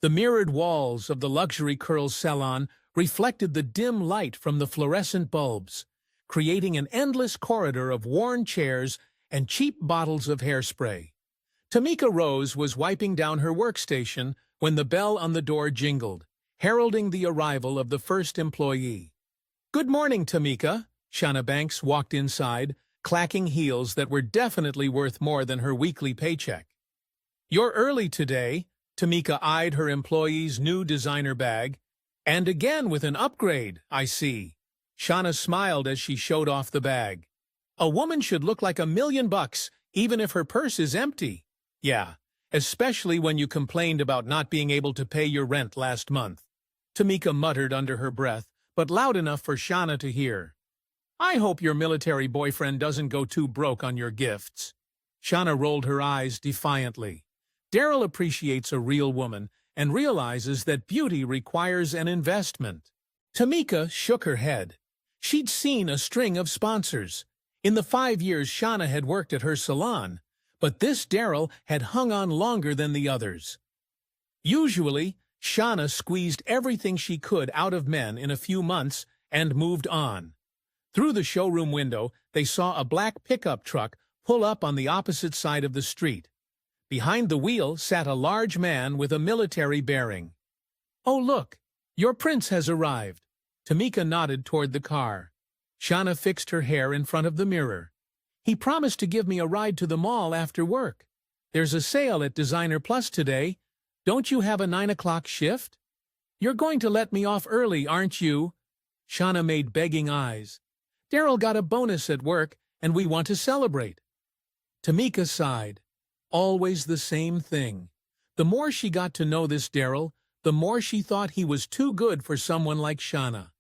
The mirrored walls of the luxury curls salon reflected the dim light from the fluorescent bulbs, creating an endless corridor of worn chairs and cheap bottles of hairspray. Tamika Rose was wiping down her workstation when the bell on the door jingled, heralding the arrival of the first employee. "Good morning, Tamika." Shana Banks walked inside, clacking heels that were definitely worth more than her weekly paycheck. "You're early today." Tamika eyed her employee's new designer bag. "And again with an upgrade, I see." Shana smiled as she showed off the bag. "A woman should look like $1,000,000, even if her purse is empty." "Yeah, especially when you complained about not being able to pay your rent last month," Tamika muttered under her breath, but loud enough for Shana to hear. "I hope your military boyfriend doesn't go too broke on your gifts." Shana rolled her eyes defiantly. Darrell appreciates a real woman and realizes that beauty requires an investment. Tamika shook her head. She'd seen a string of sponsors in the 5 years Shana had worked at her salon, but this Darrell had hung on longer than the others. Usually, Shana squeezed everything she could out of men in a few months and moved on. Through the showroom window, they saw a black pickup truck pull up on the opposite side of the street. Behind the wheel sat a large man with a military bearing. "Oh, look, your prince has arrived." Tamika nodded toward the car. Shana fixed her hair in front of the mirror. "He promised to give me a ride to the mall after work. There's a sale at Designer Plus today. Don't you have a 9 o'clock shift? You're going to let me off early, aren't you?" Shana made begging eyes. "Darrell got a bonus at work, and we want to celebrate." Tamika sighed. Always the same thing. The more she got to know this Darrell, the more she thought he was too good for someone like Shana.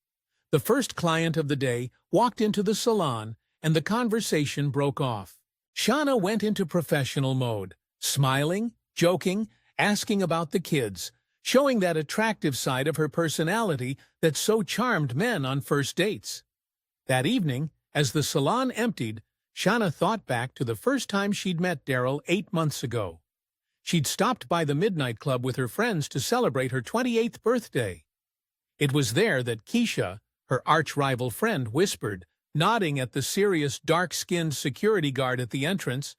The first client of the day walked into the salon, and the conversation broke off. Shana went into professional mode, smiling, joking, asking about the kids, showing that attractive side of her personality that so charmed men on first dates. That evening, as the salon emptied, Shana thought back to the first time she'd met Darrell 8 months ago. She'd stopped by the Midnight Club with her friends to celebrate her 28th birthday. It was there that Keisha, her arch-rival friend, whispered, nodding at the serious, dark-skinned security guard at the entrance,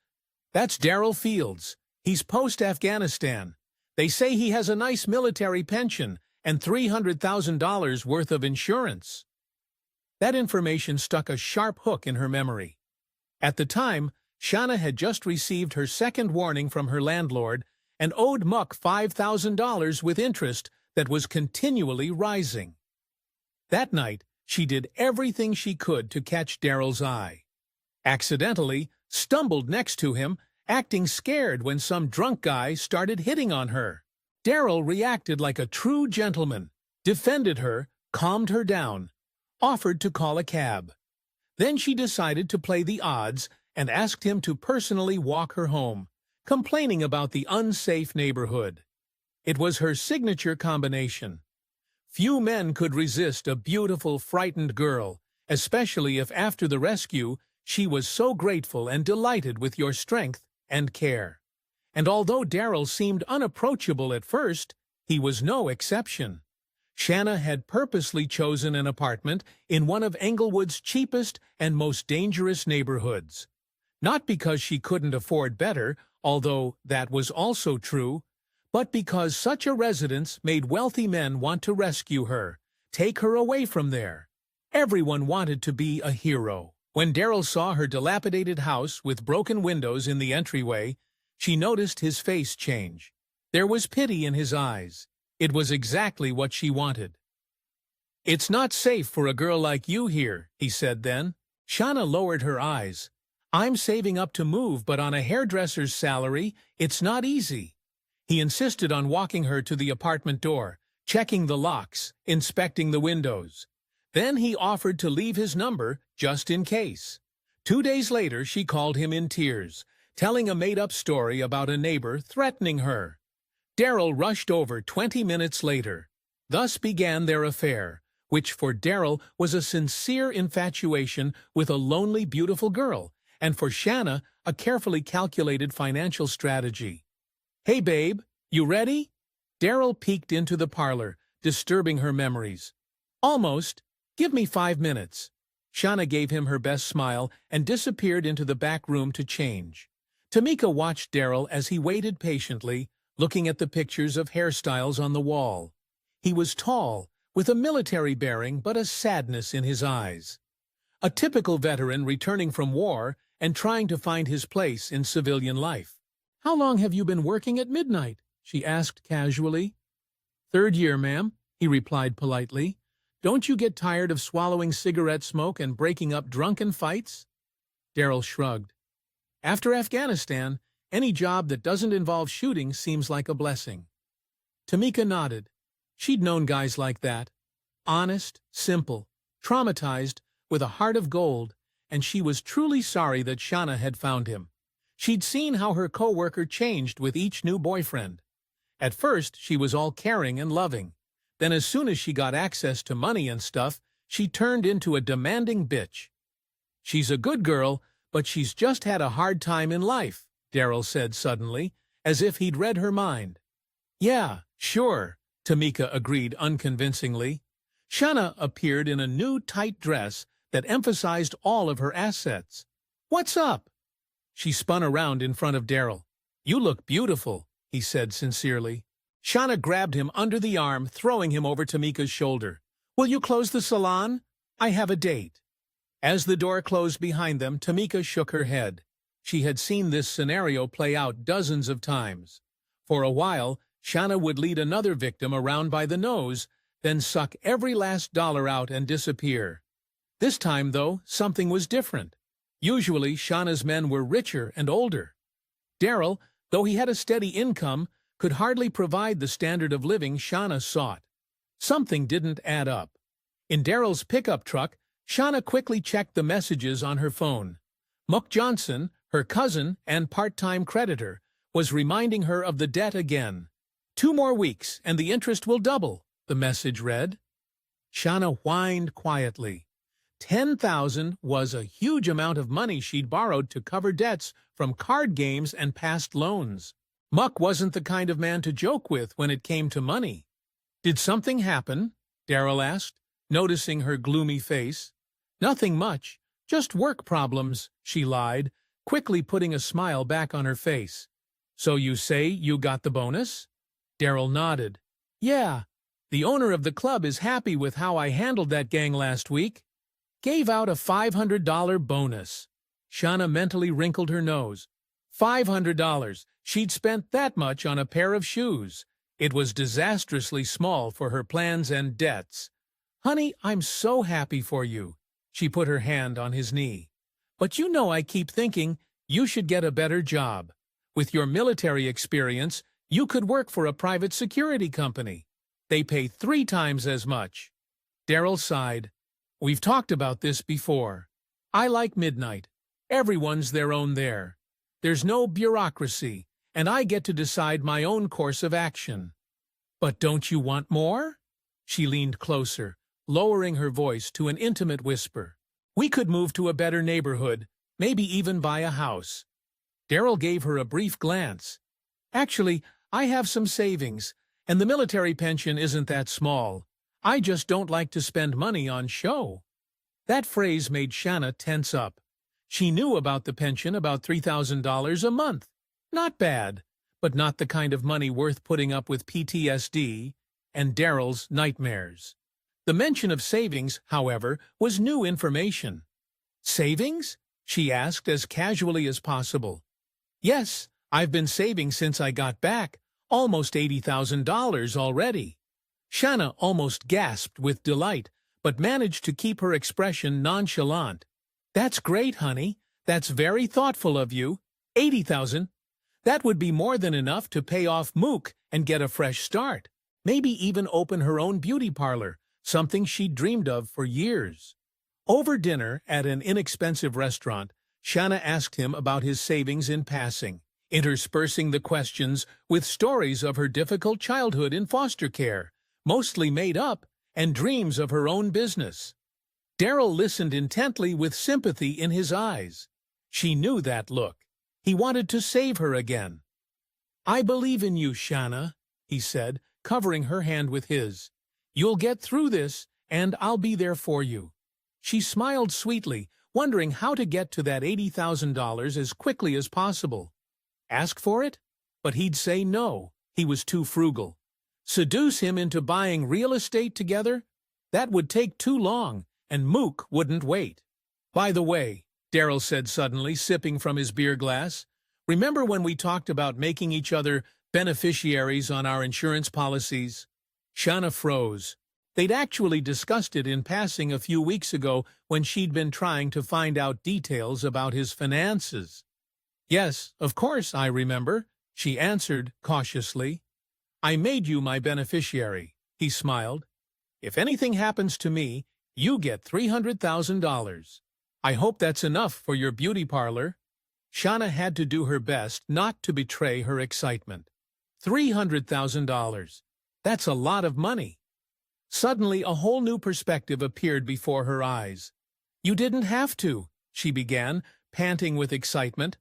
"That's Darrell Fields. He's post-Afghanistan. They say he has a nice military pension and $300,000 worth of insurance." That information stuck a sharp hook in her memory. At the time, Shana had just received her second warning from her landlord and owed Muck $5,000 with interest that was continually rising. That night, she did everything she could to catch Darrell's eye. Accidentally, stumbled next to him, acting scared when some drunk guy started hitting on her. Darrell reacted like a true gentleman, defended her, calmed her down, offered to call a cab. Then she decided to play the odds and asked him to personally walk her home, complaining about the unsafe neighborhood. It was her signature combination. Few men could resist a beautiful, frightened girl, especially if after the rescue she was so grateful and delighted with your strength and care. And although Darrell seemed unapproachable at first, he was no exception. Shana had purposely chosen an apartment in one of Englewood's cheapest and most dangerous neighborhoods. Not because she couldn't afford better, although that was also true, but because such a residence made wealthy men want to rescue her, take her away from there. Everyone wanted to be a hero. When Darrell saw her dilapidated house with broken windows in the entryway, she noticed his face change. There was pity in his eyes. It was exactly what she wanted. "It's not safe for a girl like you here," he said then. Shana lowered her eyes. "I'm saving up to move, but on a hairdresser's salary, it's not easy." He insisted on walking her to the apartment door, checking the locks, inspecting the windows. Then he offered to leave his number just in case. 2 days later, she called him in tears, telling a made-up story about a neighbor threatening her. Darrell rushed over 20 minutes later. Thus began their affair, which for Darrell was a sincere infatuation with a lonely, beautiful girl, and for Shana, a carefully calculated financial strategy. "Hey, babe, you ready?" Darrell peeked into the parlor, disturbing her memories. Almost. Give me 5 minutes. Shana gave him her best smile and disappeared into the back room to change. Tamika watched Darrell as he waited patiently, looking at the pictures of hairstyles on the wall. He was tall, with a military bearing but a sadness in his eyes. A typical veteran returning from war and trying to find his place in civilian life. "How long have you been working at midnight?" she asked casually. "3rd year, ma'am," he replied politely. "Don't you get tired of swallowing cigarette smoke and breaking up drunken fights?" Darrell shrugged. "After Afghanistan, any job that doesn't involve shooting seems like a blessing." Tamika nodded. She'd known guys like that. Honest, simple, traumatized, with a heart of gold, and she was truly sorry that Shana had found him. She'd seen how her co-worker changed with each new boyfriend. At first, she was all caring and loving. Then as soon as she got access to money and stuff, she turned into a demanding bitch. "She's a good girl, but she's just had a hard time in life," Darrell said suddenly, as if he'd read her mind. "Yeah, sure," Tamika agreed unconvincingly. Shana appeared in a new tight dress that emphasized all of her assets. "What's up?" She spun around in front of Darrell. "You look beautiful," he said sincerely. Shana grabbed him under the arm, throwing him over Tamika's shoulder. "Will you close the salon? I have a date." As the door closed behind them, Tamika shook her head. She had seen this scenario play out dozens of times. For a while, Shana would lead another victim around by the nose, then suck every last dollar out and disappear. This time, though, something was different. Usually, Shana's men were richer and older. Darrell, though he had a steady income, could hardly provide the standard of living Shana sought. Something didn't add up. In Darrell's pickup truck, Shana quickly checked the messages on her phone. Muck Johnson, her cousin and part-time creditor, was reminding her of the debt again. "2 more weeks, and the interest will double," the message read. Shana whined quietly. $10,000 was a huge amount of money she'd borrowed to cover debts from card games and past loans. Muck wasn't the kind of man to joke with when it came to money. "Did something happen?" Darrell asked, noticing her gloomy face. "Nothing much, just work problems," she lied, quickly putting a smile back on her face. "So you say you got the bonus?" Darrell nodded. "Yeah, the owner of the club is happy with how I handled that gang last week. Gave out a $500 bonus." Shana mentally wrinkled her nose. $500. She'd spent that much on a pair of shoes. It was disastrously small for her plans and debts. "Honey, I'm so happy for you." She put her hand on his knee. "But you know I keep thinking you should get a better job. With your military experience, you could work for a private security company. They pay 3 times as much." Darrell sighed. "We've talked about this before. I like midnight. Everyone's their own there. There's no bureaucracy, and I get to decide my own course of action." "But don't you want more?" She leaned closer, lowering her voice to an intimate whisper. "We could move to a better neighborhood, maybe even buy a house." Darrell gave her a brief glance. "Actually, I have some savings, and the military pension isn't that small. I just don't like to spend money on show." That phrase made Shana tense up. She knew about the pension, about $3,000 a month. Not bad, but not the kind of money worth putting up with PTSD and Darrell's nightmares. The mention of savings, however, was new information. "Savings?" she asked as casually as possible. "Yes, I've been saving since I got back, almost $80,000 already." Shana almost gasped with delight, but managed to keep her expression nonchalant. "That's great, honey. That's very thoughtful of you. 80,000. That would be more than enough to pay off Mook and get a fresh start. Maybe even open her own beauty parlor, something she'd dreamed of for years." Over dinner at an inexpensive restaurant, Shana asked him about his savings in passing, interspersing the questions with stories of her difficult childhood in foster care, mostly made up, and dreams of her own business. Darrell listened intently with sympathy in his eyes. She knew that look. He wanted to save her again. "I believe in you, Shana," he said, covering her hand with his. "You'll get through this, and I'll be there for you." She smiled sweetly, wondering how to get to that $80,000 as quickly as possible. Ask for it? But he'd say no. He was too frugal. Seduce him into buying real estate together? That would take too long, and Mook wouldn't wait. "By the way," Darrell said suddenly, sipping from his beer glass, "remember when we talked about making each other beneficiaries on our insurance policies?" Shana froze. They'd actually discussed it in passing a few weeks ago when she'd been trying to find out details about his finances. "Yes, of course I remember," she answered cautiously. "I made you my beneficiary," he smiled. "If anything happens to me, you get $300,000. I hope that's enough for your beauty parlor." Shana had to do her best not to betray her excitement. $300,000. That's a lot of money. Suddenly, a whole new perspective appeared before her eyes. "You didn't have to," she began, panting with excitement.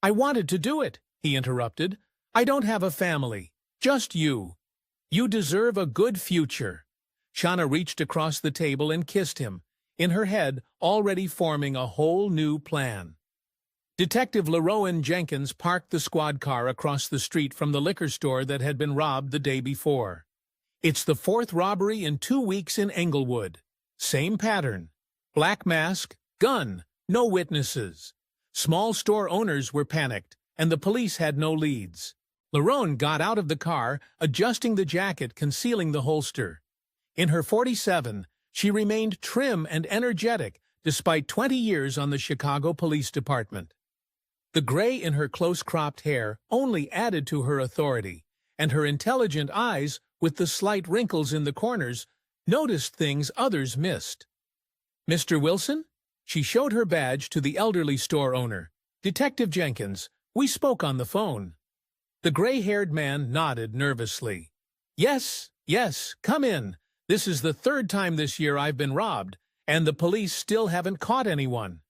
"I wanted to do it," he interrupted. "I don't have a family. Just you. You deserve a good future." Shana reached across the table and kissed him, in her head already forming a whole new plan. Detective Leroen Jenkins parked the squad car across the street from the liquor store that had been robbed the day before. It's the fourth robbery in 2 weeks in Englewood. Same pattern. Black mask, gun, no witnesses. Small store owners were panicked, and the police had no leads. Leroen got out of the car, adjusting the jacket concealing the holster. In her 47, she remained trim and energetic despite 20 years on the Chicago Police Department. The gray in her close-cropped hair only added to her authority, and her intelligent eyes, with the slight wrinkles in the corners, noticed things others missed. "Mr. Wilson?" She showed her badge to the elderly store owner. "Detective Jenkins. We spoke on the phone." The gray-haired man nodded nervously. "Yes, come in. This is the 3rd time this year I've been robbed, and the police still haven't caught anyone."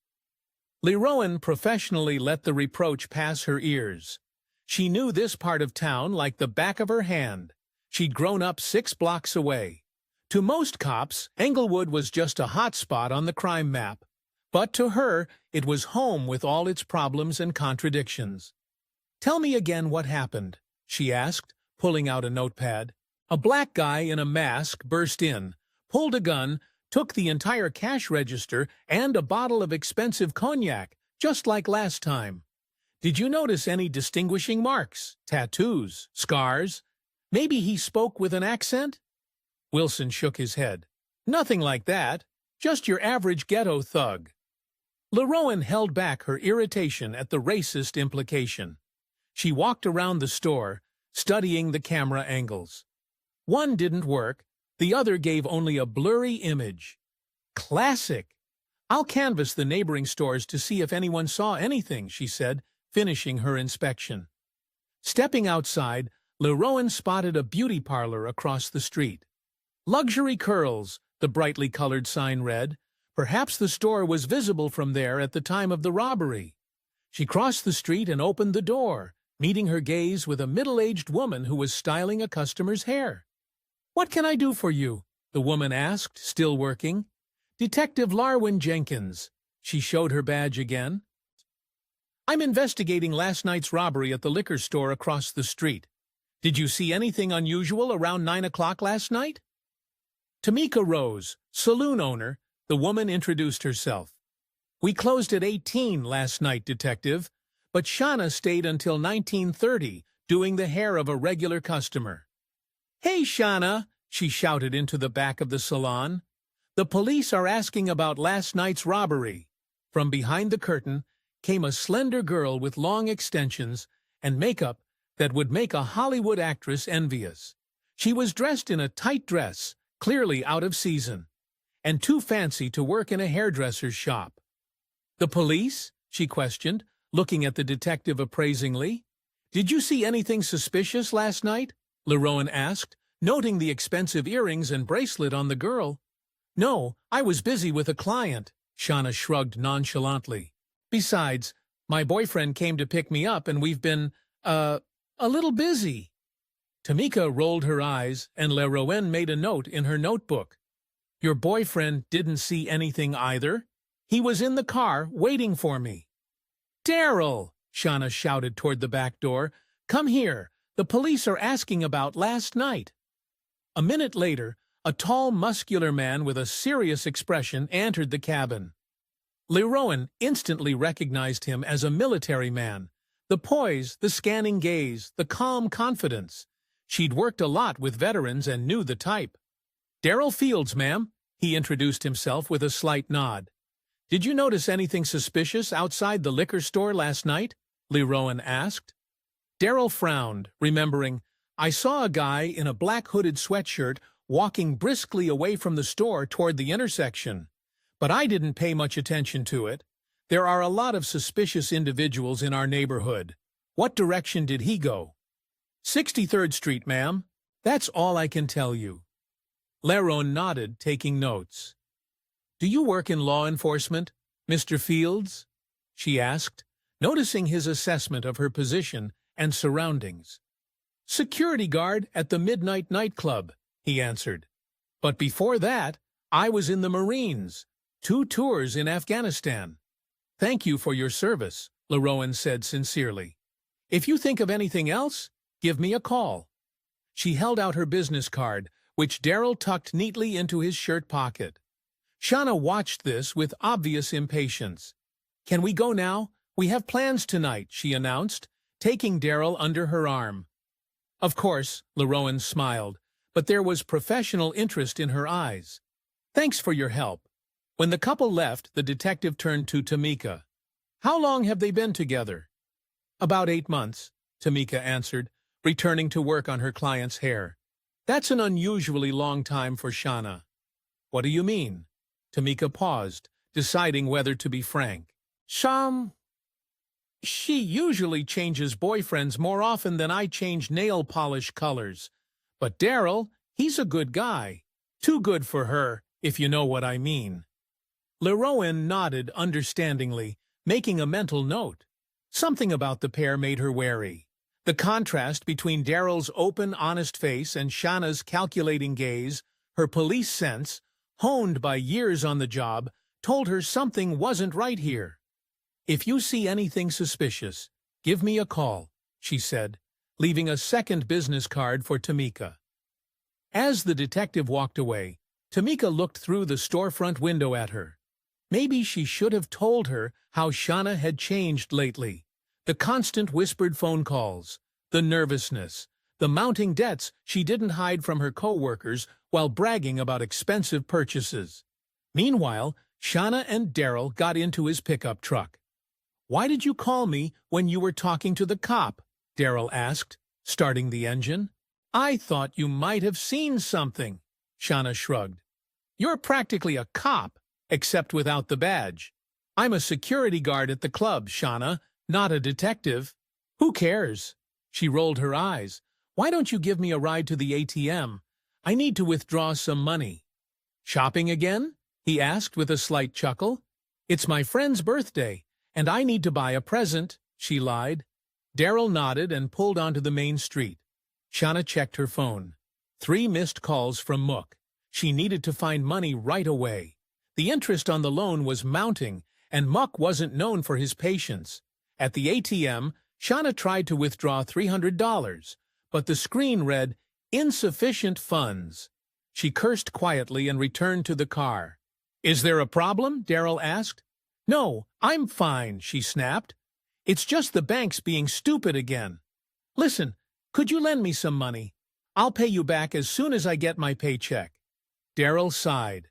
Leroen professionally let the reproach pass her ears. She knew this part of town like the back of her hand. She'd grown up 6 blocks away. To most cops, Englewood was just a hot spot on the crime map. But to her, it was home with all its problems and contradictions. "Tell me again what happened," she asked, pulling out a notepad. "A black guy in a mask burst in, pulled a gun, took the entire cash register and a bottle of expensive cognac, just like last time. Did you notice any distinguishing marks, tattoos, scars? Maybe he spoke with an accent?" Wilson shook his head. "Nothing like that. Just your average ghetto thug." Leroen held back her irritation at the racist implication. She walked around the store, studying the camera angles. One didn't work, the other gave only a blurry image. "Classic! I'll canvass the neighboring stores to see if anyone saw anything," she said, finishing her inspection. Stepping outside, Leroen spotted a beauty parlor across the street. "Luxury Curls," the brightly colored sign read. Perhaps the store was visible from there at the time of the robbery. She crossed the street and opened the door, meeting her gaze with a middle-aged woman who was styling a customer's hair. "What can I do for you?" the woman asked, still working. "Detective Leroen Jenkins." She showed her badge again. "I'm investigating last night's robbery at the liquor store across the street. Did you see anything unusual around 9 o'clock last night?" Tamika Rose, saloon owner, the woman introduced herself. "We closed at 18 last night, Detective, but Shana stayed until 19:30, doing the hair of a regular customer." "Hey, Shana," she shouted into the back of the salon. "The police are asking about last night's robbery." From behind the curtain came a slender girl with long extensions and makeup that would make a Hollywood actress envious. She was dressed in a tight dress, clearly out of season, and too fancy to work in a hairdresser's shop. "The police?" she questioned, looking at the detective appraisingly. "Did you see anything suspicious last night?" Leroen asked, noting the expensive earrings and bracelet on the girl. "No, I was busy with a client," Shana shrugged nonchalantly. "Besides, my boyfriend came to pick me up and we've been, a little busy." Tamika rolled her eyes, and Leroen made a note in her notebook. Your boyfriend didn't see anything either? He was in the car, waiting for me. Darrell! Shana shouted toward the back door. Come here. The police are asking about last night. A minute later, a tall, muscular man with a serious expression entered the cabin. Leroen instantly recognized him as a military man. The poise, the scanning gaze, the calm confidence. She'd worked a lot with veterans and knew the type. Darrell Fields, ma'am, he introduced himself with a slight nod. Did you notice anything suspicious outside the liquor store last night? Leroen asked. Darrell frowned, remembering, I saw a guy in a black hooded sweatshirt walking briskly away from the store toward the intersection. But I didn't pay much attention to it. There are a lot of suspicious individuals in our neighborhood. What direction did he go? 63rd Street, ma'am. That's all I can tell you. Leroen nodded, taking notes. Do you work in law enforcement, Mr. Fields? She asked, noticing his assessment of her position and surroundings. Security guard at the Midnight Nightclub, he answered. But before that, I was in the Marines, 2 tours in Afghanistan. Thank you for your service, Leroen said sincerely. If you think of anything else, give me a call. She held out her business card, which Darrell tucked neatly into his shirt pocket. Shana watched this with obvious impatience. Can we go now? We have plans tonight, she announced, taking Darrell under her arm. Of course, Leroen smiled, but there was professional interest in her eyes. Thanks for your help. When the couple left, the detective turned to Tamika. How long have they been together? About 8 months, Tamika answered, returning to work on her client's hair. That's an unusually long time for Shana. What do you mean? Tamika paused, deciding whether to be frank. She usually changes boyfriends more often than I change nail polish colors. But Darrell, he's a good guy. Too good for her, if you know what I mean. Leroen nodded understandingly, making a mental note. Something about the pair made her wary. The contrast between Darrell's open, honest face and Shana's calculating gaze, her police sense, honed by years on the job, told her something wasn't right here. If you see anything suspicious, give me a call, she said, leaving a second business card for Tamika. As the detective walked away, Tamika looked through the storefront window at her. Maybe she should have told her how Shana had changed lately. The constant whispered phone calls, the nervousness, the mounting debts she didn't hide from her co-workers while bragging about expensive purchases. Meanwhile, Shana and Darrell got into his pickup truck. Why did you call me when you were talking to the cop? Darrell asked, starting the engine. I thought you might have seen something, Shana shrugged. You're practically a cop, except without the badge. I'm a security guard at the club, Shana, not a detective. Who cares? She rolled her eyes. Why don't you give me a ride to the ATM? I need to withdraw some money. Shopping again? He asked with a slight chuckle. It's my friend's birthday, and I need to buy a present, she lied. Darrell nodded and pulled onto the main street. Shana checked her phone. 3 missed calls from Mook. She needed to find money right away. The interest on the loan was mounting, and Muck wasn't known for his patience. At the ATM, Shana tried to withdraw $300, but the screen read, insufficient funds. She cursed quietly and returned to the car. Is there a problem? Darrell asked. No, I'm fine, she snapped. It's just the bank's being stupid again. Listen, could you lend me some money? I'll pay you back as soon as I get my paycheck. Darrell sighed.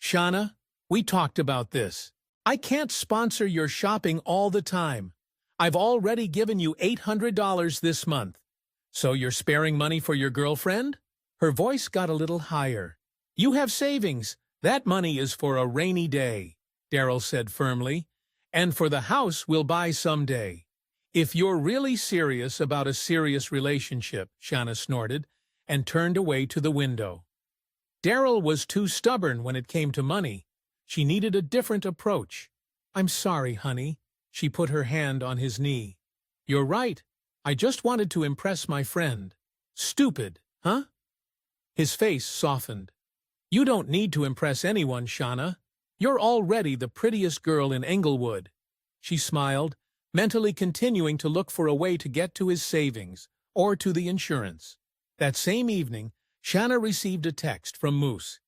Shana, we talked about this. I can't sponsor your shopping all the time. I've already given you $800 this month. So you're sparing money for your girlfriend? Her voice got a little higher. You have savings. That money is for a rainy day, Darrell said firmly. And for the house we'll buy someday. If you're really serious about a serious relationship, Shana snorted, and turned away to the window. Darrell was too stubborn when it came to money. She needed a different approach. I'm sorry, honey. She put her hand on his knee. You're right. I just wanted to impress my friend. Stupid, huh? His face softened. You don't need to impress anyone, Shana. You're already the prettiest girl in Englewood. She smiled, mentally continuing to look for a way to get to his savings, or to the insurance. That same evening, Shana received a text from Moose.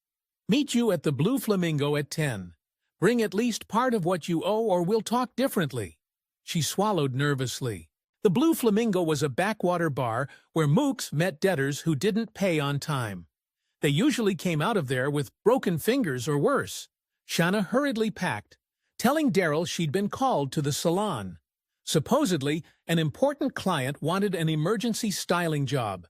Meet you at the Blue Flamingo at 10. Bring at least part of what you owe or we'll talk differently. She swallowed nervously. The Blue Flamingo was a backwater bar where mooks met debtors who didn't pay on time. They usually came out of there with broken fingers or worse. Shana hurriedly packed, telling Darrell she'd been called to the salon. Supposedly, an important client wanted an emergency styling job.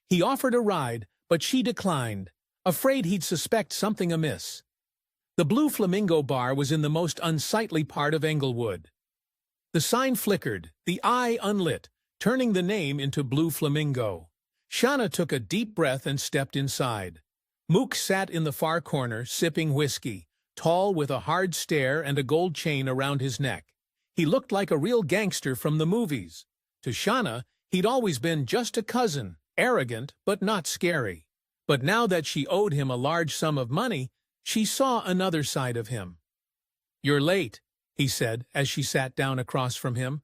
He offered a ride, but she declined, afraid he'd suspect something amiss. The Blue Flamingo bar was in the most unsightly part of Englewood. The sign flickered, the eye unlit, turning the name into Blue Flamingo. Shana took a deep breath and stepped inside. Mook sat in the far corner, sipping whiskey, tall with a hard stare and a gold chain around his neck. He looked like a real gangster from the movies. To Shana, he'd always been just a cousin, arrogant but not scary. But now that she owed him a large sum of money, she saw another side of him. "You're late," he said as she sat down across from him.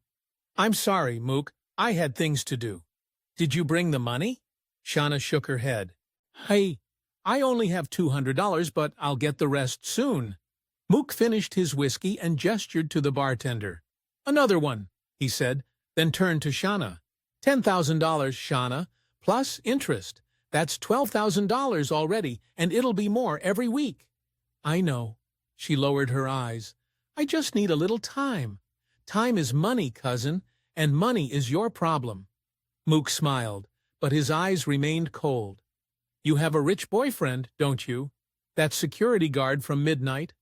"I'm sorry, Mook. I had things to do." "Did you bring the money?" Shana shook her head. "Hey, I only have $200, but I'll get the rest soon." Mook finished his whiskey and gestured to the bartender. "Another one," he said, then turned to Shana. $10,000, Shana, plus interest. That's $12,000 already, and it'll be more every week." "I know." She lowered her eyes. "I just need a little time. Time is money, cousin, and money is your problem." Mook smiled, but his eyes remained cold. "You have a rich boyfriend, don't you? That security guard from midnight?"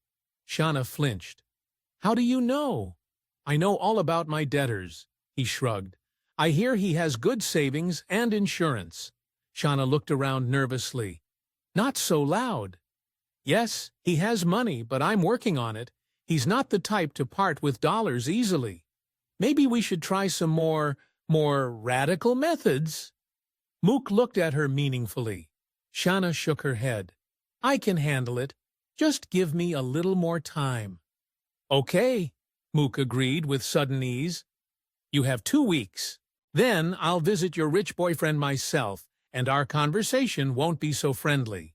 Shana flinched. "How do you know?" "I know all about my debtors," he shrugged. "I hear he has good savings and insurance." Shana looked around nervously. "Not so loud." "Yes, he has money, but I'm working on it. He's not the type to part with dollars easily. Maybe we should try some more radical methods." Mook looked at her meaningfully. Shana shook her head. "I can handle it. Just give me a little more time." "Okay," Mook agreed with sudden ease. "You have 2 weeks. Then I'll visit your rich boyfriend myself, and our conversation won't be so friendly."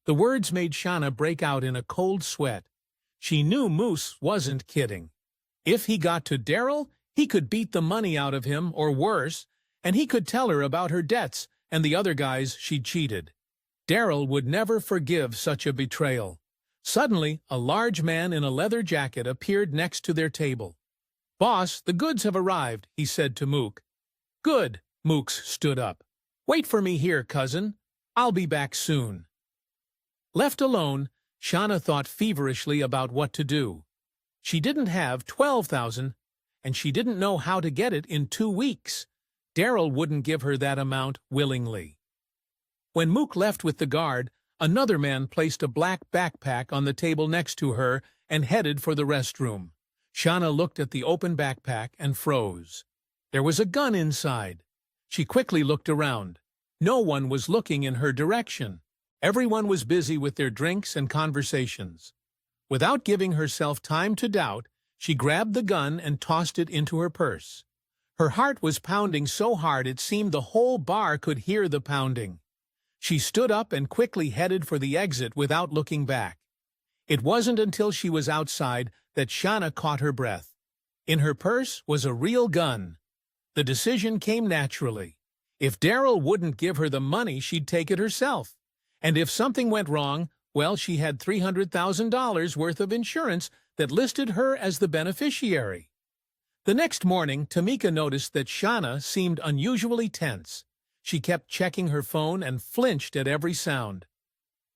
The words made Shana break out in a cold sweat. She knew Moose wasn't kidding. If he got to Darrell, he could beat the money out of him, or worse, and he could tell her about her debts and the other guys she'd cheated. Darrell would never forgive such a betrayal. Suddenly, a large man in a leather jacket appeared next to their table. "Boss, the goods have arrived," he said to Mook. "Good," Mook stood up. "Wait for me here, cousin. I'll be back soon." Left alone, Shana thought feverishly about what to do. She didn't have $12,000, and she didn't know how to get it in 2 weeks. Darrell wouldn't give her that amount willingly. When Mook left with the guard, another man placed a black backpack on the table next to her and headed for the restroom. Shana looked at the open backpack and froze. There was a gun inside. She quickly looked around. No one was looking in her direction. Everyone was busy with their drinks and conversations. Without giving herself time to doubt, she grabbed the gun and tossed it into her purse. Her heart was pounding so hard it seemed the whole bar could hear the pounding. She stood up and quickly headed for the exit without looking back. It wasn't until she was outside that Shana caught her breath. In her purse was a real gun. The decision came naturally. If Darrell wouldn't give her the money, she'd take it herself. And if something went wrong, well, she had $300,000 worth of insurance that listed her as the beneficiary. The next morning, Tamika noticed that Shana seemed unusually tense. She kept checking her phone and flinched at every sound.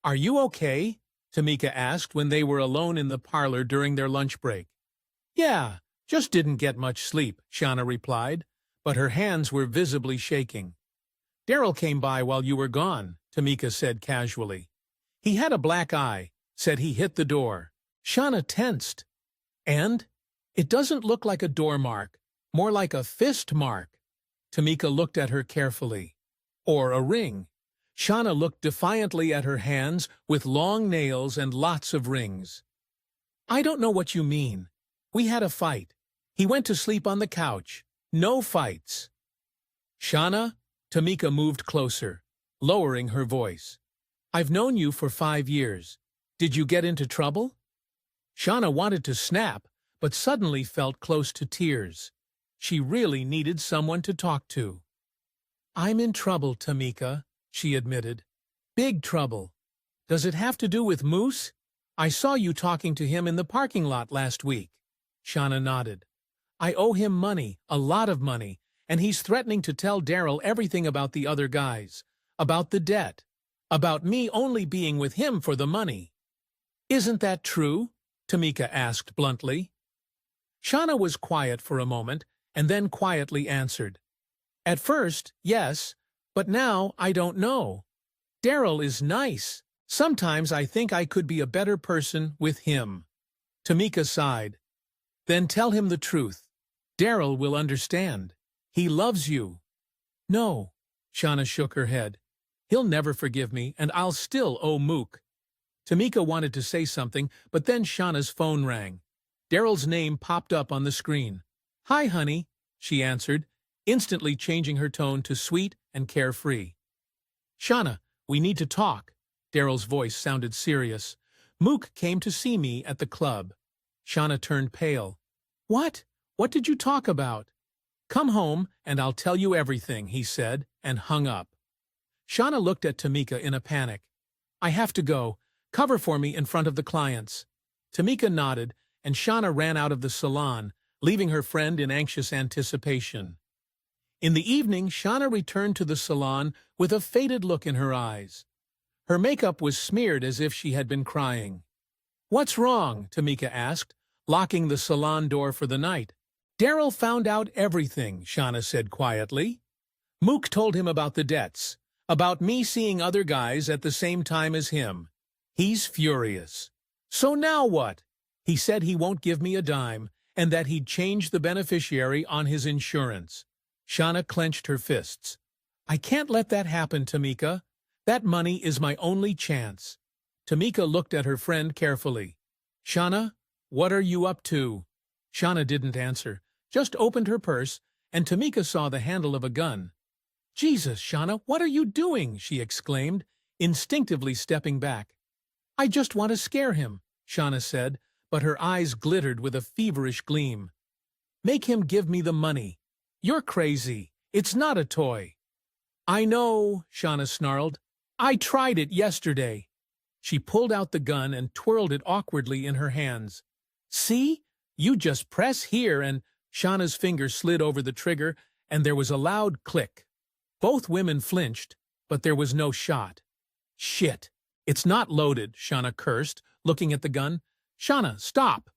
"Are you okay?" Tamika asked when they were alone in the parlor during their lunch break. "Yeah, just didn't get much sleep," Shana replied, but her hands were visibly shaking. "Darrell came by while you were gone," Tamika said casually. "He had a black eye, said he hit the door." Shana tensed. "And? It doesn't look like a door mark, more like a fist mark." Tamika looked at her carefully. or a ring. Shana looked defiantly at her hands with long nails and lots of rings. I don't know what you mean. We had a fight. He went to sleep on the couch. No fights. Shana, Tamika moved closer, lowering her voice. I've known you for 5 years. Did you get into trouble? Shana wanted to snap, but suddenly felt close to tears. She really needed someone to talk to. I'm in trouble, Tamika, she admitted. Big trouble. Does it have to do with Moose? I saw you talking to him in the parking lot last week. Shana nodded. I owe him money, a lot of money, and he's threatening to tell Darrell everything about the other guys, about the debt, about me only being with him for the money. Isn't that true? Tamika asked bluntly. Shana was quiet for a moment, and then quietly answered. At first, yes, but now I don't know. Darrell is nice. Sometimes I think I could be a better person with him. Tamika sighed. Then tell him the truth. Darrell will understand. He loves you. No, Shana shook her head. He'll never forgive me, and I'll still owe Mook. Tamika wanted to say something, but then Shana's phone rang. Darrell's name popped up on the screen. Hi, honey, she answered, instantly changing her tone to sweet and carefree. Shana, we need to talk. Darrell's voice sounded serious. Mook came to see me at the club. Shana turned pale. What? What did you talk about? Come home, and I'll tell you everything, he said, and hung up. Shana looked at Tamika in a panic. I have to go. Cover for me in front of the clients. Tamika nodded, and Shana ran out of the salon, leaving her friend in anxious anticipation. In the evening, Shana returned to the salon with a faded look in her eyes. Her makeup was smeared as if she had been crying. What's wrong? Tamika asked, locking the salon door for the night. Darrell found out everything, Shana said quietly. Mook told him about the debts, about me seeing other guys at the same time as him. He's furious. So now what? He said he won't give me a dime, and that he'd change the beneficiary on his insurance. Shana clenched her fists. I can't let that happen, Tamika. That money is my only chance. Tamika looked at her friend carefully. Shana, what are you up to? Shana didn't answer, just opened her purse, and Tamika saw the handle of a gun. Jesus, Shana, what are you doing? She exclaimed, instinctively stepping back. I just want to scare him, Shana said, but her eyes glittered with a feverish gleam. Make him give me the money. You're crazy. It's not a toy. I know, Shana snarled. I tried it yesterday. She pulled out the gun and twirled it awkwardly in her hands. See? You just press here and… Shana's finger slid over the trigger, and there was a loud click. Both women flinched, but there was no shot. Shit! It's not loaded, Shana cursed, looking at the gun. Shana, stop!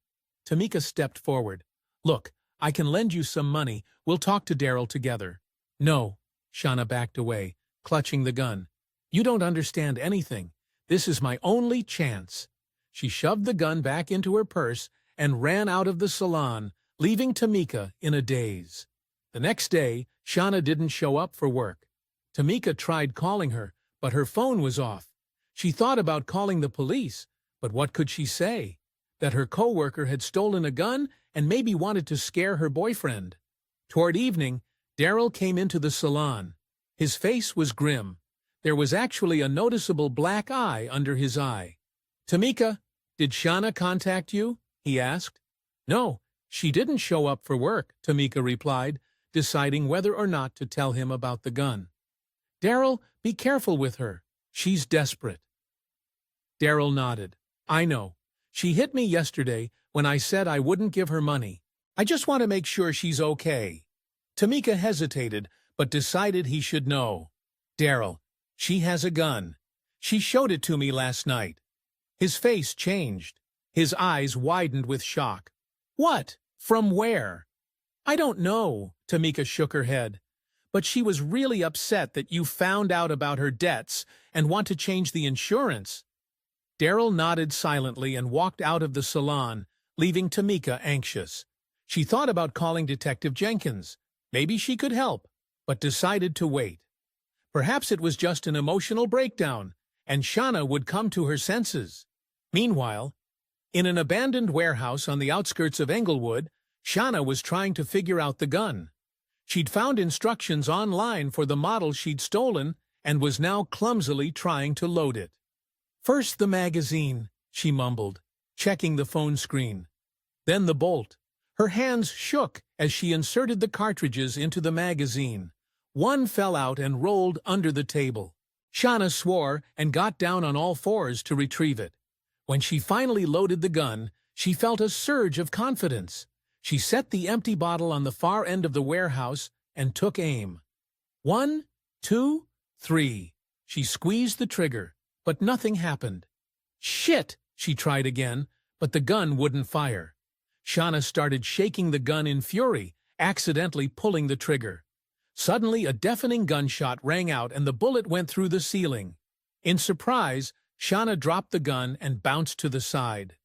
Tamika stepped forward. Look, I can lend you some money. We'll talk to Darrell together. No, Shana backed away, clutching the gun. You don't understand anything. This is my only chance. She shoved the gun back into her purse and ran out of the salon, leaving Tamika in a daze. The next day, Shana didn't show up for work. Tamika tried calling her, but her phone was off. She thought about calling the police, but what could she say? That her coworker had stolen a gun and maybe wanted to scare her boyfriend. Toward evening, Darrell came into the salon. His face was grim. There was actually a noticeable black eye under his eye. Tamika, did Shana contact you? He asked. No, she didn't show up for work, Tamika replied, deciding whether or not to tell him about the gun. Darrell, be careful with her. She's desperate. Darrell nodded. I know. She hit me yesterday when I said I wouldn't give her money. I just want to make sure she's okay. Tamika hesitated, but decided he should know. Darrell, she has a gun. She showed it to me last night. His face changed. His eyes widened with shock. What? From where? I don't know, Tamika shook her head. But she was really upset that you found out about her debts and want to change the insurance. Darrell nodded silently and walked out of the salon, leaving Tamika anxious. She thought about calling Detective Jenkins. Maybe she could help, but decided to wait. Perhaps it was just an emotional breakdown, and Shana would come to her senses. Meanwhile, in an abandoned warehouse on the outskirts of Englewood, Shana was trying to figure out the gun. She'd found instructions online for the model she'd stolen and was now clumsily trying to load it. "First the magazine," she mumbled, checking the phone screen. Then the bolt. Her hands shook as she inserted the cartridges into the magazine. One fell out and rolled under the table. Shana swore and got down on all fours to retrieve it. When she finally loaded the gun, she felt a surge of confidence. She set the empty bottle on the far end of the warehouse and took aim. 1, 2, 3. She squeezed the trigger, but nothing happened. "Shit!" she tried again, but the gun wouldn't fire. Shana started shaking the gun in fury, accidentally pulling the trigger. Suddenly, a deafening gunshot rang out and the bullet went through the ceiling. In surprise, Shana dropped the gun and bounced to the side.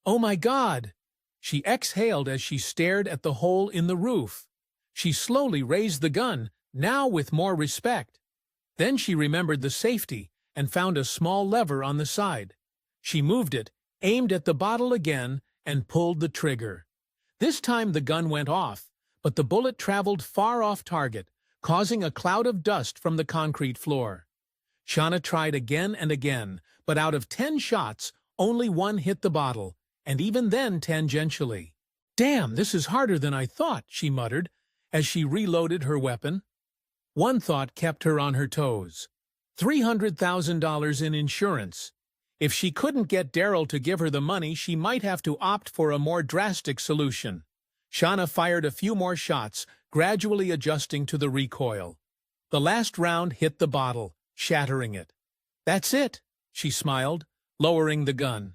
"Oh my God!" She exhaled as she stared at the hole in the roof. She slowly raised the gun, now with more respect. Then she remembered the safety and found a small lever on the side. She moved it, aimed at the bottle again, and pulled the trigger. This time the gun went off, but the bullet traveled far off target, causing a cloud of dust from the concrete floor. Shana tried again and again, but out of 10 shots, only one hit the bottle, and even then tangentially. "Damn, this is harder than I thought," she muttered, as she reloaded her weapon. One thought kept her on her toes. $300,000 in insurance. If she couldn't get Darrell to give her the money, she might have to opt for a more drastic solution. Shana fired a few more shots, gradually adjusting to the recoil. The last round hit the bottle, shattering it. "That's it," she smiled, lowering the gun.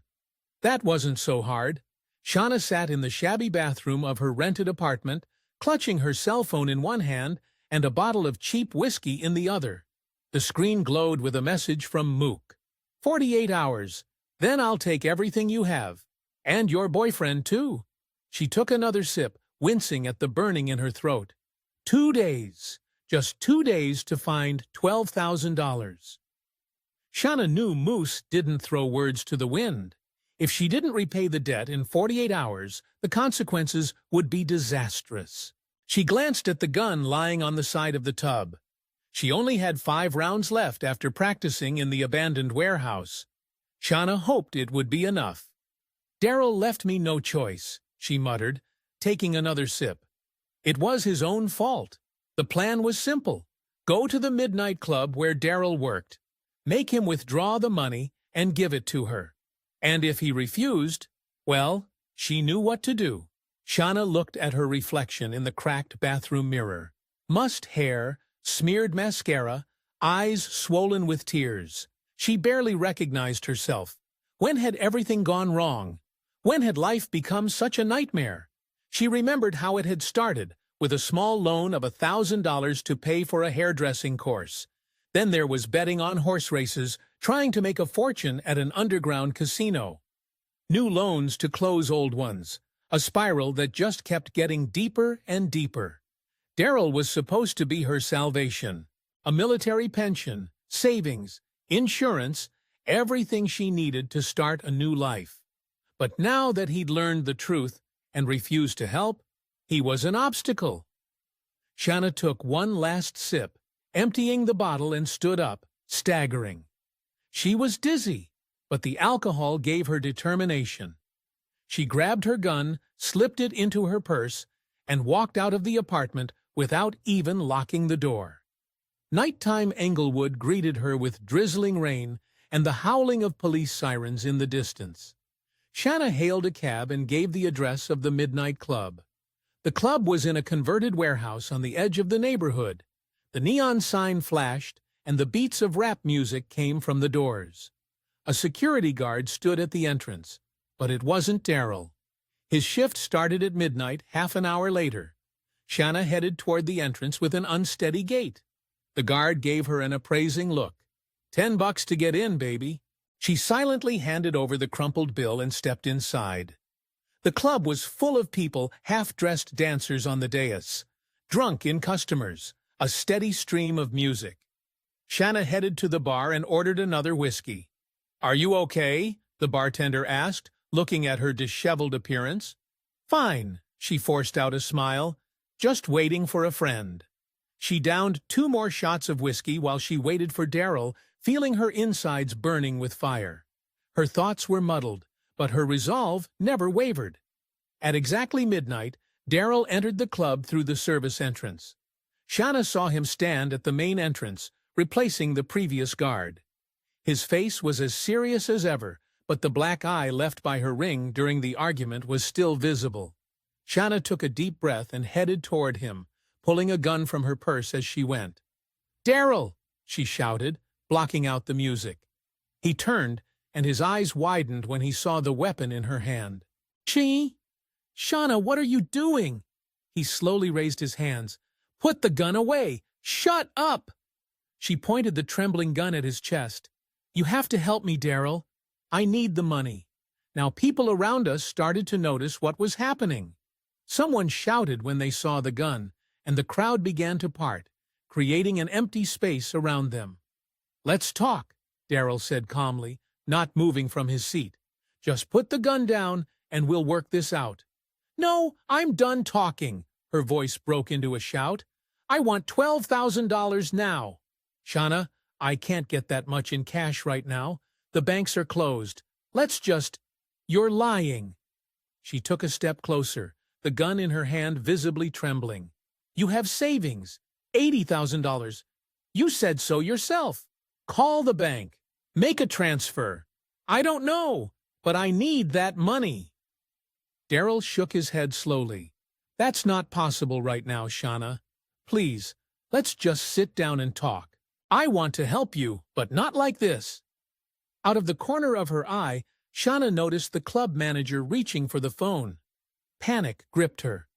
That wasn't so hard. Shana sat in the shabby bathroom of her rented apartment, clutching her cell phone in one hand and a bottle of cheap whiskey in the other. The screen glowed with a message from Mook. 48 hours. Then I'll take everything you have. And your boyfriend, too." She took another sip, wincing at the burning in her throat. 2 days. Just 2 days to find $12,000. Shana knew Moose didn't throw words to the wind. If she didn't repay the debt in 48 hours, the consequences would be disastrous. She glanced at the gun lying on the side of the tub. She only had 5 rounds left after practicing in the abandoned warehouse. Shana hoped it would be enough. "Darrell left me no choice," she muttered, taking another sip. It was his own fault. The plan was simple. Go to the midnight club where Darrell worked, make him withdraw the money, and give it to her. And if he refused, well, she knew what to do. Shana looked at her reflection in the cracked bathroom mirror. Mussed hair, smeared mascara, eyes swollen with tears. She barely recognized herself. When had everything gone wrong? When had life become such a nightmare? She remembered how it had started, with a small loan of $1,000 to pay for a hairdressing course. Then there was betting on horse races, trying to make a fortune at an underground casino. New loans to close old ones, a spiral that just kept getting deeper and deeper. Darrell was supposed to be her salvation. A military pension, savings, insurance, everything she needed to start a new life. But now that he'd learned the truth and refused to help, he was an obstacle. Shana took one last sip, emptying the bottle, and stood up, staggering. She was dizzy, but the alcohol gave her determination. She grabbed her gun, slipped it into her purse, and walked out of the apartment without even locking the door. Nighttime Englewood greeted her with drizzling rain and the howling of police sirens in the distance. Shana hailed a cab and gave the address of the Midnight Club. The club was in a converted warehouse on the edge of the neighborhood. The neon sign flashed, and the beats of rap music came from the doors. A security guard stood at the entrance, but it wasn't Darrell. His shift started at midnight, half an hour later. Shana headed toward the entrance with an unsteady gait. The guard gave her an appraising look. $10 to get in, baby." She silently handed over the crumpled bill and stepped inside. The club was full of people, half-dressed dancers on the dais, drunk in customers, a steady stream of music. Shana headed to the bar and ordered another whiskey. "Are you okay?" the bartender asked, looking at her disheveled appearance. "Fine," she forced out a smile. "Just waiting for a friend." She downed 2 more shots of whiskey while she waited for Darrell, feeling her insides burning with fire. Her thoughts were muddled, but her resolve never wavered. At exactly midnight, Darrell entered the club through the service entrance. Shana saw him stand at the main entrance, replacing the previous guard. His face was as serious as ever, but the black eye left by her ring during the argument was still visible. Shana took a deep breath and headed toward him, pulling a gun from her purse as she went. "Darrell!" she shouted, blocking out the music. He turned, and his eyes widened when he saw the weapon in her hand. Shana, what are you doing?" He slowly raised his hands. "Put the gun away! Shut up!" She pointed the trembling gun at his chest. "You have to help me, Darrell. I need the money." Now people around us started to notice what was happening. Someone shouted when they saw the gun, and the crowd began to part, creating an empty space around them. "Let's talk," Darrell said calmly, not moving from his seat. "Just put the gun down, and we'll work this out." "No, I'm done talking," her voice broke into a shout. "I want $12,000 now." "Shana, I can't get that much in cash right now. The banks are closed. Let's just—" "You're lying." She took a step closer, the gun in her hand visibly trembling. "You have savings. $80,000. You said so yourself. Call the bank. Make a transfer." "I don't know, but I need that money." Darrell shook his head slowly. "That's not possible right now, Shana. Please, let's just sit down and talk. I want to help you, but not like this." Out of the corner of her eye, Shana noticed the club manager reaching for the phone. Panic gripped her.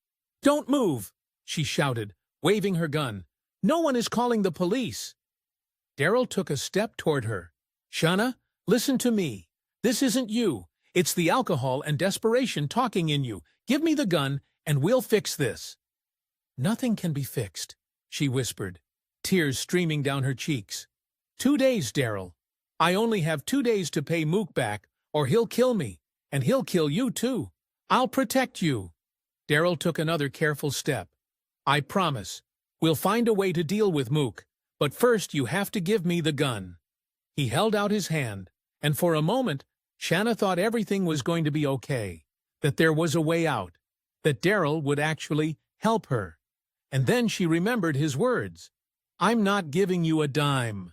"Don't move!" she shouted, waving her gun. "No one is calling the police." Darrell took a step toward her. "Shana, listen to me. This isn't you. It's the alcohol and desperation talking in you. Give me the gun, and we'll fix this." "Nothing can be fixed," she whispered, tears streaming down her cheeks. 2 days, Darrell. I only have 2 days to pay Mook back, or he'll kill me, and he'll kill you too. I'll protect you." Darrell took another careful step. "I promise. We'll find a way to deal with Mook, but first you have to give me the gun." He held out his hand, and for a moment, Shana thought everything was going to be okay, that there was a way out, that Darrell would actually help her. And then she remembered his words. "I'm not giving you a dime,"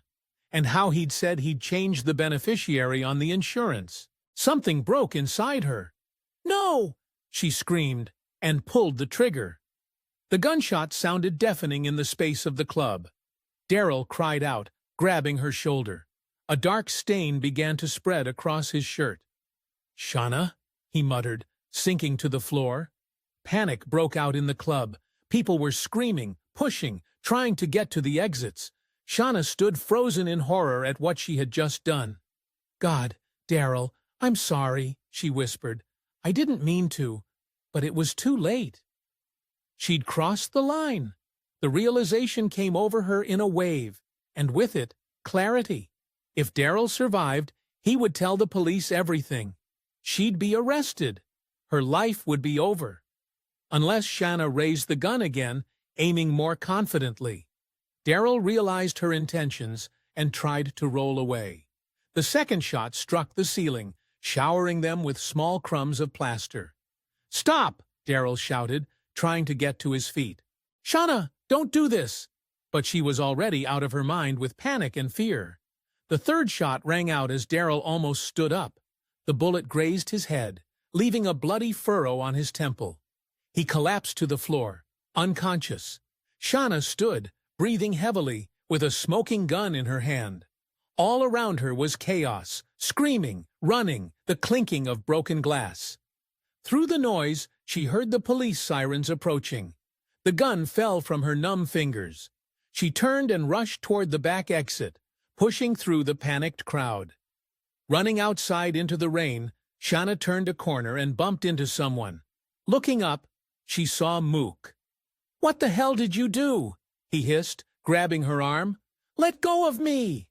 and how he'd said he'd change the beneficiary on the insurance. Something broke inside her. "No!" she screamed, and pulled the trigger. The gunshot sounded deafening in the space of the club. Darrell cried out, grabbing her shoulder. A dark stain began to spread across his shirt. "Shana," he muttered, sinking to the floor. Panic broke out in the club. People were screaming, pushing, trying to get to the exits. Shana stood frozen in horror at what she had just done. "God, Darrell, I'm sorry," she whispered. "I didn't mean to, but it was too late." She'd crossed the line. The realization came over her in a wave, and with it, clarity. If Darrell survived, he would tell the police everything. She'd be arrested. Her life would be over. Unless Shana raised the gun again, aiming more confidently. Darrell realized her intentions and tried to roll away. The second shot struck the ceiling, showering them with small crumbs of plaster. "Stop!" Darrell shouted, trying to get to his feet. "Shana, don't do this!" But she was already out of her mind with panic and fear. The third shot rang out as Darrell almost stood up. The bullet grazed his head, leaving a bloody furrow on his temple. He collapsed to the floor, unconscious. Shana stood, breathing heavily, with a smoking gun in her hand. All around her was chaos, screaming, running, the clinking of broken glass. Through the noise, she heard the police sirens approaching. The gun fell from her numb fingers. She turned and rushed toward the back exit, pushing through the panicked crowd. Running outside into the rain, Shana turned a corner and bumped into someone. Looking up, she saw Mook. "What the hell did you do?" he hissed, grabbing her arm. Let go of me!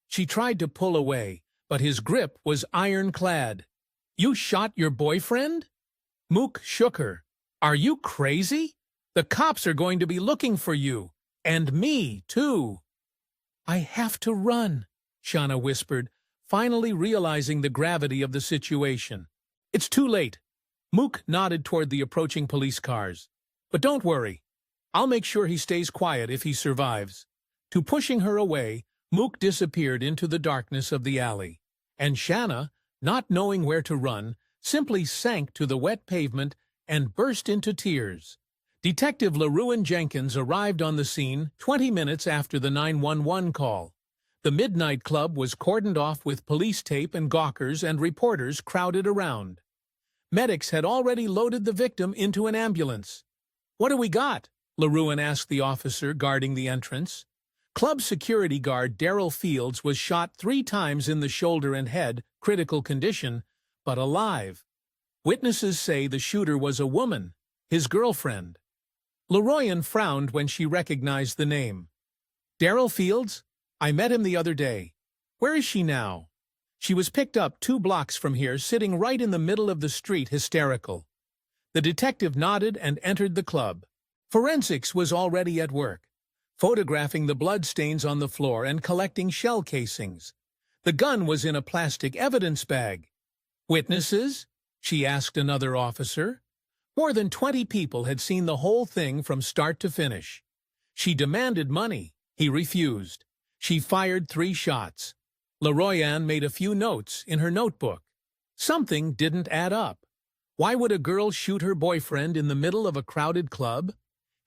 She tried to pull away, but his grip was ironclad. You shot your boyfriend? Mook shook her. Are you crazy? The cops are going to be looking for you. And me, too. I have to run, Shana whispered, finally realizing the gravity of the situation. It's too late. Mook nodded toward the approaching police cars. But don't worry. I'll make sure he stays quiet if he survives. To pushing her away, Mook disappeared into the darkness of the alley. And Shana, not knowing where to run, simply sank to the wet pavement and burst into tears. Detective Leroen Jenkins arrived on the scene 20 minutes after the 911 call. The Midnight Club was cordoned off with police tape and gawkers, and reporters crowded around. Medics had already loaded the victim into an ambulance. What do we got? Leroen asked the officer guarding the entrance. Club security guard Darrell Fields was shot 3 times in the shoulder and head, critical condition, but alive. Witnesses say the shooter was a woman, his girlfriend. Leroen frowned when she recognized the name. Darrell Fields? I met him the other day. Where is she now? She was picked up 2 blocks from here, sitting right in the middle of the street, hysterical. The detective nodded and entered the club. Forensics was already at work, photographing the bloodstains on the floor and collecting shell casings. The gun was in a plastic evidence bag. Witnesses? She asked another officer. More than 20 people had seen the whole thing from start to finish. She demanded money. He refused. She fired 3 shots. Leroen made a few notes in her notebook. Something didn't add up. Why would a girl shoot her boyfriend in the middle of a crowded club?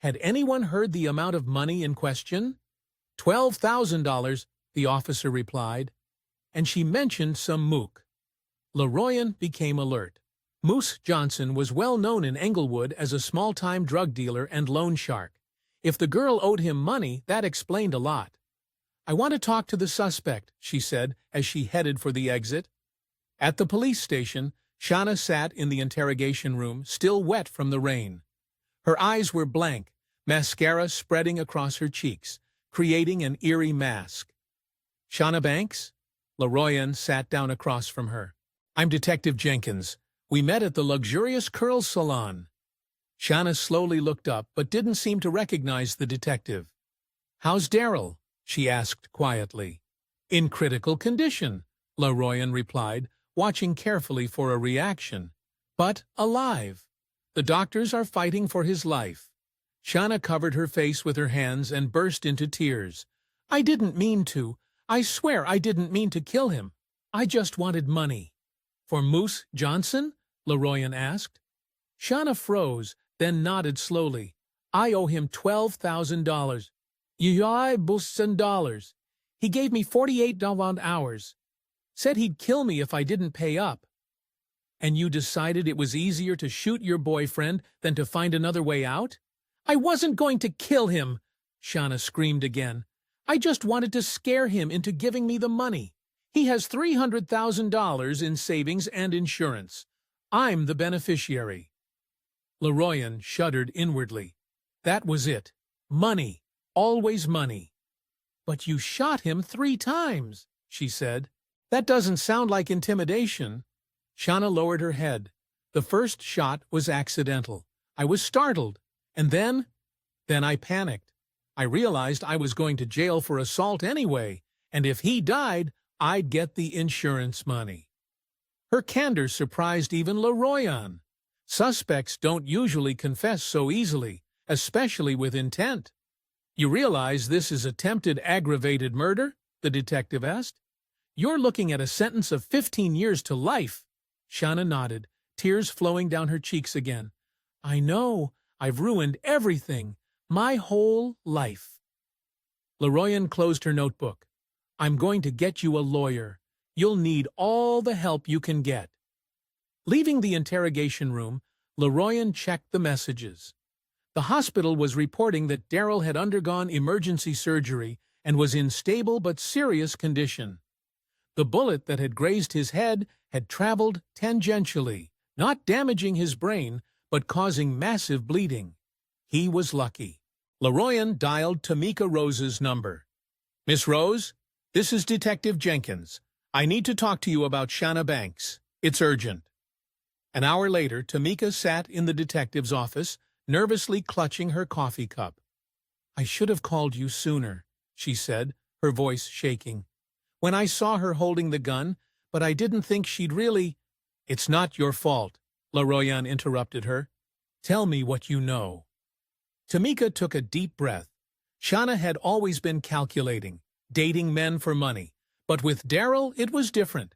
Had anyone heard the amount of money in question? $12,000, the officer replied. And she mentioned some mook. Leroen became alert. Moose Johnson was well known in Englewood as a small-time drug dealer and loan shark. If the girl owed him money, that explained a lot. I want to talk to the suspect, she said as she headed for the exit. At the police station, Shana sat in the interrogation room, still wet from the rain. Her eyes were blank, mascara spreading across her cheeks, creating an eerie mask. Shana Banks? Leroen sat down across from her. I'm Detective Jenkins. We met at the luxurious curls salon. Shana slowly looked up but didn't seem to recognize the detective. How's Darrell? She asked quietly. In critical condition, Leroen replied, watching carefully for a reaction. But alive. The doctors are fighting for his life. Shana covered her face with her hands and burst into tears. I didn't mean to. I swear I didn't mean to kill him. I just wanted money. For Moose Johnson? Leroen asked. Shana froze, then nodded slowly. I owe him $12,000. $12,000. He gave me 48 hours. Said he'd kill me if I didn't pay up. And you decided it was easier to shoot your boyfriend than to find another way out? I wasn't going to kill him, Shana screamed again. I just wanted to scare him into giving me the money. He has $300,000 in savings and insurance. I'm the beneficiary. Leroen shuddered inwardly. That was it. Money. Always money. But you shot him 3 times, she said. That doesn't sound like intimidation. Shana lowered her head. The first shot was accidental. I was startled. And then I panicked. I realized I was going to jail for assault anyway, and if he died, I'd get the insurance money. Her candor surprised even Leroen. Suspects don't usually confess so easily, especially with intent. You realize this is attempted aggravated murder? The detective asked. You're looking at a sentence of 15 years to life. Shana nodded, tears flowing down her cheeks again. I know. I've ruined everything. My whole life. Leroen closed her notebook. I'm going to get you a lawyer. You'll need all the help you can get. Leaving the interrogation room, Leroen checked the messages. The hospital was reporting that Darrell had undergone emergency surgery and was in stable but serious condition. The bullet that had grazed his head had traveled tangentially, not damaging his brain, but causing massive bleeding. He was lucky. Leroen dialed Tamika Rose's number. Miss Rose, this is Detective Jenkins. I need to talk to you about Shana Banks. It's urgent. An hour later, Tamika sat in the detective's office, nervously clutching her coffee cup. "I should have called you sooner," she said, her voice shaking. "When I saw her holding the gun, but I didn't think she'd really—" "It's not your fault," Leroen interrupted her. "Tell me what you know." Tamika took a deep breath. Shana had always been calculating, dating men for money. But with Darrell, it was different.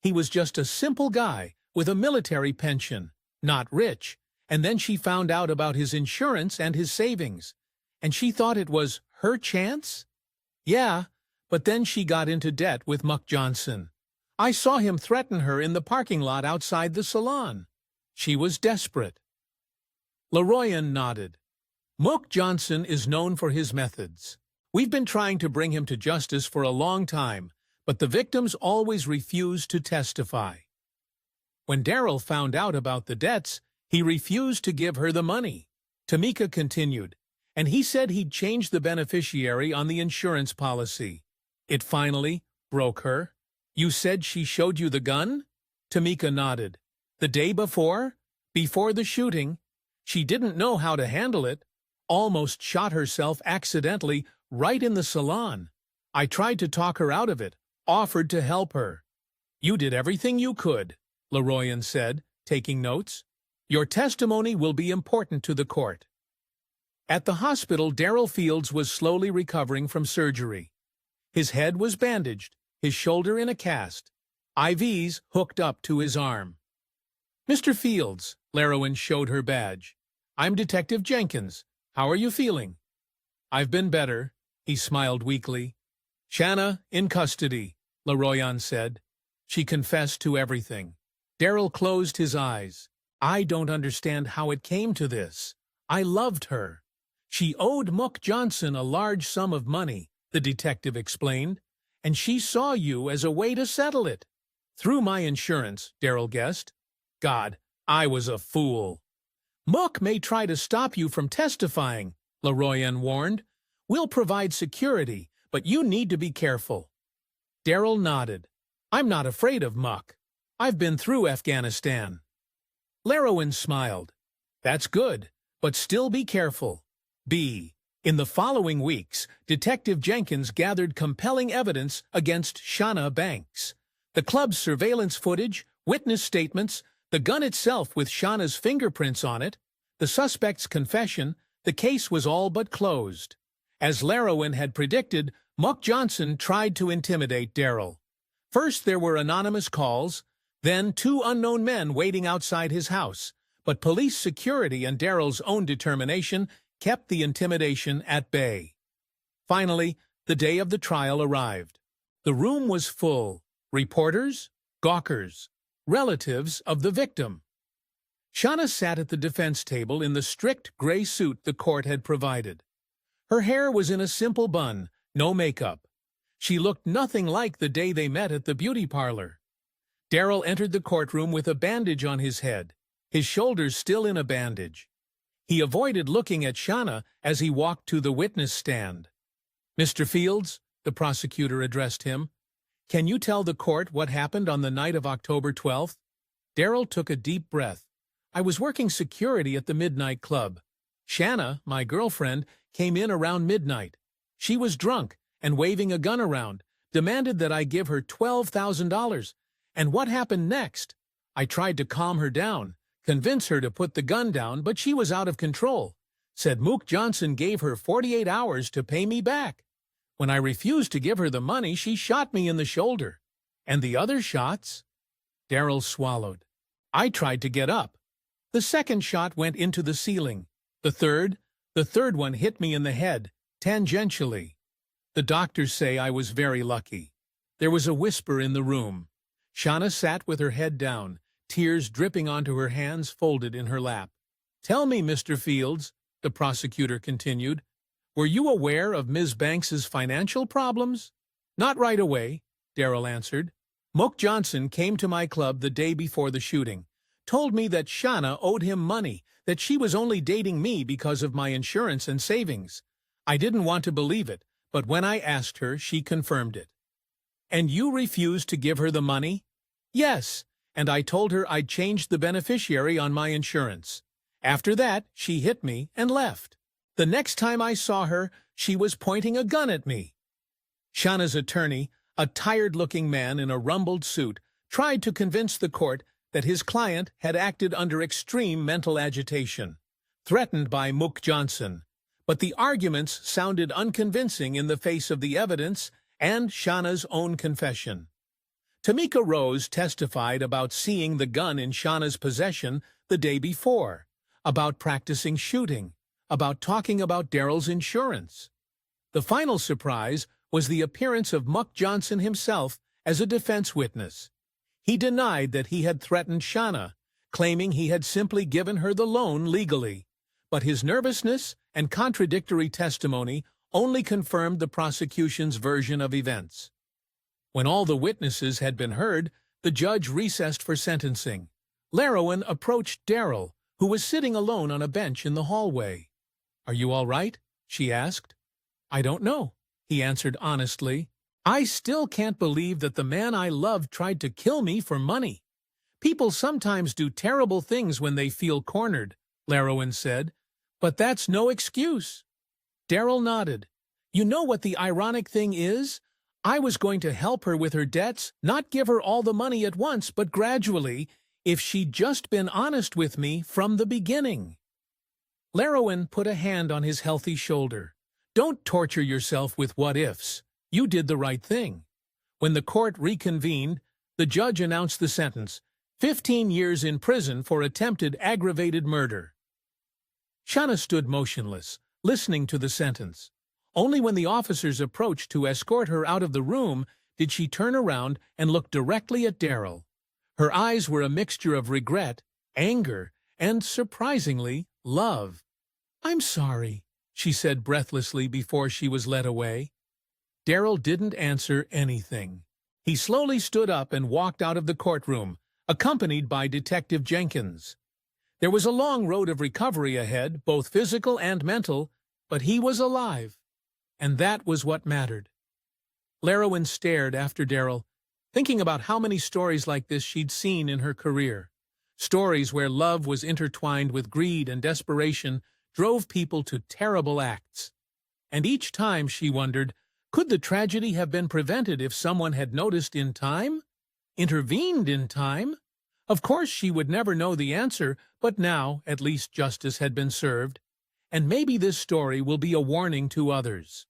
He was just a simple guy with a military pension, not rich. And then she found out about his insurance and his savings. And she thought it was her chance? Yeah, but then she got into debt with Muck Johnson. I saw him threaten her in the parking lot outside the salon. She was desperate. Leroen nodded. Muck Johnson is known for his methods. We've been trying to bring him to justice for a long time, but the victims always refuse to testify. When Darrell found out about the debts, he refused to give her the money. Tamika continued, and he said he'd change the beneficiary on the insurance policy. It finally broke her. You said she showed you the gun? Tamika nodded. The day before? Before the shooting. She didn't know how to handle it. Almost shot herself accidentally right in the salon. I tried to talk her out of it, offered to help her. You did everything you could, Leroen said, taking notes. Your testimony will be important to the court. At the hospital, Darrell Fields was slowly recovering from surgery. His head was bandaged, his shoulder in a cast, IVs hooked up to his arm. Mr. Fields, Leroen showed her badge. I'm Detective Jenkins. How are you feeling? I've been better, he smiled weakly. Shana, in custody, Leroen said. She confessed to everything. Darrell closed his eyes. I don't understand how it came to this. I loved her. She owed Muck Johnson a large sum of money, the detective explained, and she saw you as a way to settle it. Through my insurance, Darrell guessed. God, I was a fool. Muck may try to stop you from testifying, Leroen warned. We'll provide security, but you need to be careful. Darrell nodded. I'm not afraid of Muck. I've been through Afghanistan. Leroen smiled. That's good, but still be careful. In the following weeks, Detective Jenkins gathered compelling evidence against Shana Banks. The club's surveillance footage, witness statements, the gun itself with Shana's fingerprints on it, the suspect's confession, the case was all but closed. As Leroen had predicted, Muck Johnson tried to intimidate Darrell. First there were anonymous calls, then 2 unknown men waiting outside his house, but police security and Darrell's own determination kept the intimidation at bay. Finally, the day of the trial arrived. The room was full. Reporters, gawkers, relatives of the victim. Shana sat at the defense table in the strict gray suit the court had provided. Her hair was in a simple bun, no makeup. She looked nothing like the day they met at the beauty parlor. Darrell entered the courtroom with a bandage on his head, his shoulders still in a bandage. He avoided looking at Shana as he walked to the witness stand. Mr. Fields, the prosecutor addressed him, can you tell the court what happened on the night of October 12th? Darrell took a deep breath. I was working security at the midnight club. Shana, my girlfriend, came in around midnight. She was drunk and waving a gun around, demanded that I give her $12,000. And what happened next? I tried to calm her down, convince her to put the gun down, but she was out of control. Said Muck Johnson gave her 48 hours to pay me back. When I refused to give her the money, she shot me in the shoulder. And the other shots? Darrell swallowed. I tried to get up. The second shot went into the ceiling. The third one hit me in the head, tangentially. The doctors say I was very lucky. There was a whisper in the room. Shana sat with her head down, tears dripping onto her hands folded in her lap. Tell me, Mr. Fields, the prosecutor continued, were you aware of Ms. Banks's financial problems? Not right away, Darrell answered. Muck Johnson came to my club the day before the shooting, told me that Shana owed him money, that she was only dating me because of my insurance and savings. I didn't want to believe it, but when I asked her, she confirmed it. "And you refused to give her the money?" "Yes, and I told her I'd changed the beneficiary on my insurance. After that, she hit me and left. The next time I saw her, she was pointing a gun at me." Shana's attorney, a tired-looking man in a rumpled suit, tried to convince the court that his client had acted under extreme mental agitation, threatened by Mook Johnson. But the arguments sounded unconvincing in the face of the evidence and Shana's own confession. Tamika Rose testified about seeing the gun in Shana's possession the day before, about practicing shooting, about talking about Darrell's insurance. The final surprise was the appearance of Mook Johnson himself as a defense witness. He denied that he had threatened Shana, claiming he had simply given her the loan legally. But his nervousness and contradictory testimony only confirmed the prosecution's version of events. When all the witnesses had been heard, the judge recessed for sentencing. Leroen approached Darrell, who was sitting alone on a bench in the hallway. "Are you all right?" she asked. "I don't know," he answered honestly. "I still can't believe that the man I loved tried to kill me for money. People sometimes do terrible things when they feel cornered," Leroen said, "but that's no excuse." Darrell nodded. "You know what the ironic thing is? I was going to help her with her debts, not give her all the money at once, but gradually, if she'd just been honest with me from the beginning." Leroen put a hand on his healthy shoulder. "Don't torture yourself with what-ifs. You did the right thing." When the court reconvened, the judge announced the sentence: 15 years in prison for attempted aggravated murder. Shana stood motionless, listening to the sentence. Only when the officers approached to escort her out of the room did she turn around and look directly at Darrell. Her eyes were a mixture of regret, anger, and, surprisingly, love. "I'm sorry," she said breathlessly before she was led away. Darrell didn't answer anything. He slowly stood up and walked out of the courtroom, accompanied by Detective Jenkins. There was a long road of recovery ahead, both physical and mental, but he was alive, and that was what mattered. Leroen stared after Darrell, thinking about how many stories like this she'd seen in her career. Stories where love was intertwined with greed and desperation drove people to terrible acts. And each time she wondered, could the tragedy have been prevented if someone had noticed in time? Intervened in time? Of course she would never know the answer, but now at least justice had been served. And maybe this story will be a warning to others.